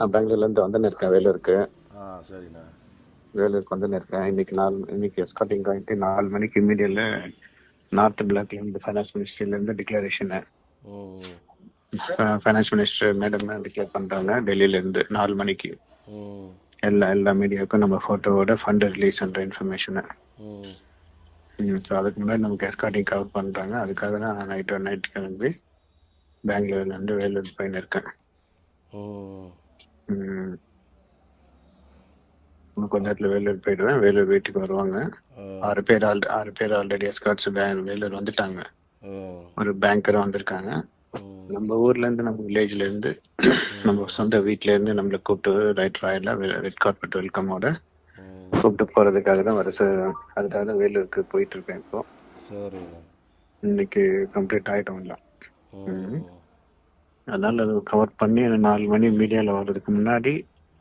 நான் பெங்களூர்ல இருந்து வந்துன்னு இருக்கேன் வேலூருக்கு. சரிண்ணா. வேலூருக்கு வந்துன்னு இருக்கேன். இன்னைக்கு எஸ்கார்டிங் ஆகிட்டு 4 மணிக்கு இமீடியட்ல நார்த் பிளாக்ல இருந்து ஃபைனான்ஸ் மினிஸ்ட்ரியில இருந்து டிக்ளரேஷன். ம் ஃபைனான்ஸ் மினிஸ்டர் மேடம் டிக்ளேர் பண்றாங்க டெல்லியில இருந்து 4 மணிக்கு. ம் எல்லா மீடியாவுக்கும் நம்ம போட்டோவோட ஃபண்ட் ரிலீஸ் பண்ற இன்ஃபர்மேஷன். ம் ஸோ அதுக்கு முன்னாடி நமக்கு எஸ்கார்டிங் கவர் பண்றாங்க. அதுக்காக தான் நைட் கிளம்பி பெங்களூர்ல இருந்து வேலூர் போயின்னு இருக்கேன். ம் இன்னும் கொஞ்ச நேரத்துல வேலூர் போயிடுவேன். வேலூர் வீட்டுக்கு வருவாங்க. 6 பேர் ஆல்ரெடி எஸ்கார்ட்ஸ் வேலூர் வந்துட்டாங்க. ஒரு பேங்கர் வந்திருக்காங்க. நம்ம ஊர்ல இருந்து நம்ம வில்லேஜ்ல இருந்து நம்ம சொந்த வீட்டுல இருந்து நம்மளை கூப்பிட்டு ரைட் ராயலா ரெட் கார்பெட் வெல்கமோட கூப்பிட்டு போறதுக்காக தான் அதுக்காக தான் வேலூருக்கு போயிட்டு இருக்கேன் இப்போ. இன்னைக்கு கம்ப்ளீட் ஆயிட்டோம் இல்ல. அதனால அதை கவர் பண்ணி 4 மணி மீடியால வர்றதுக்கு முன்னாடி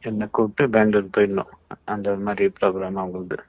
என்னை கூப்பிட்டு பெங்களூர் போயிடணும். அந்த மாதிரி ப்ரோக்ராம் அவங்களுக்கு.